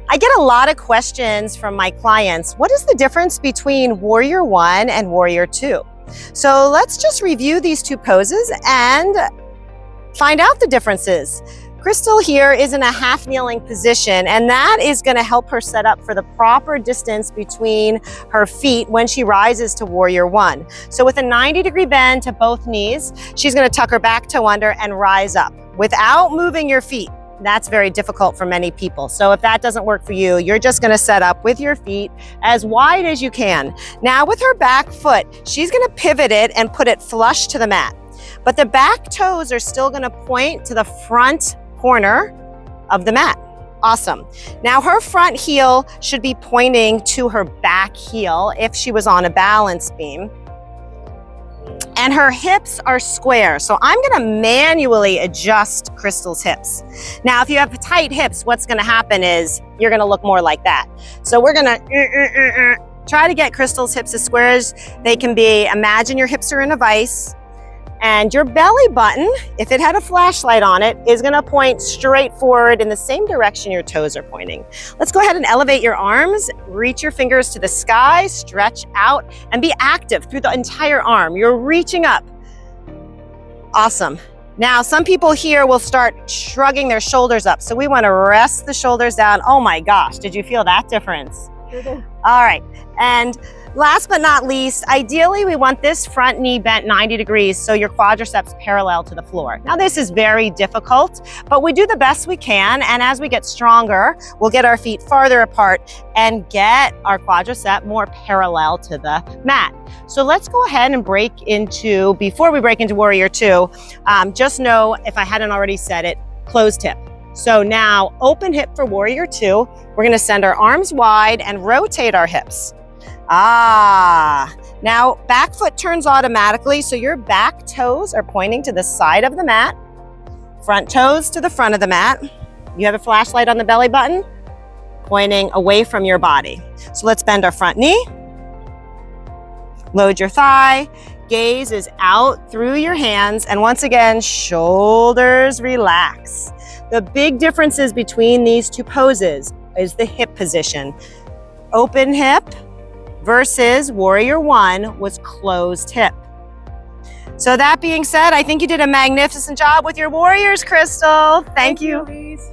I get a lot of questions from my clients. What is the difference between Warrior 1 and Warrior 2? So let's just review these two poses and find out the differences. Crystal here is in a half kneeling position, and that is going to help her set up for the proper distance between her feet when she rises to Warrior 1. So with a 90-degree bend to both knees, she's going to tuck her back toe under and rise up without moving your feet. That's very difficult for many people. So if that doesn't work for you, you're just going to set up with your feet as wide as you can. Now with her back foot, she's going to pivot it and put it flush to the mat. But the back toes are still going to point to the front corner of the mat. Awesome. Now her front heel should be pointing to her back heel if she was on a balance beam. And her hips are square. So I'm gonna manually adjust Crystal's hips. Now, if you have tight hips, what's gonna happen is you're gonna look more like that. So we're gonna try to get Crystal's hips as square as they can be. Imagine your hips are in a vise, and your belly button, if it had a flashlight on it, is gonna point straight forward in the same direction your toes are pointing. Let's go ahead and elevate your arms, reach your fingers to the sky, stretch out, and be active through the entire arm. You're reaching up. Awesome. Now, some people here will start shrugging their shoulders up, so we wanna rest the shoulders down. Oh my gosh, did you feel that difference? All right, and last but not least, ideally we want this front knee bent 90 degrees so your quadriceps parallel to the floor. Now this is very difficult, but we do the best we can, and as we get stronger, we'll get our feet farther apart and get our quadricep more parallel to the mat. So let's go ahead and before we break into Warrior 2, just know, if I hadn't already said it, closed hip. So now open hip for Warrior 2. We're gonna send our arms wide and rotate our hips. Now back foot turns automatically, so your back toes are pointing to the side of the mat, front toes to the front of the mat. You have a flashlight on the belly button, pointing away from your body. So let's bend our front knee, load your thigh, gaze is out through your hands, and once again, shoulders relax. The big differences between these two poses is the hip position. Open hip versus Warrior 1 was closed hip. So that being said, I think you did a magnificent job with your warriors, Crystal. Thank you. Louise.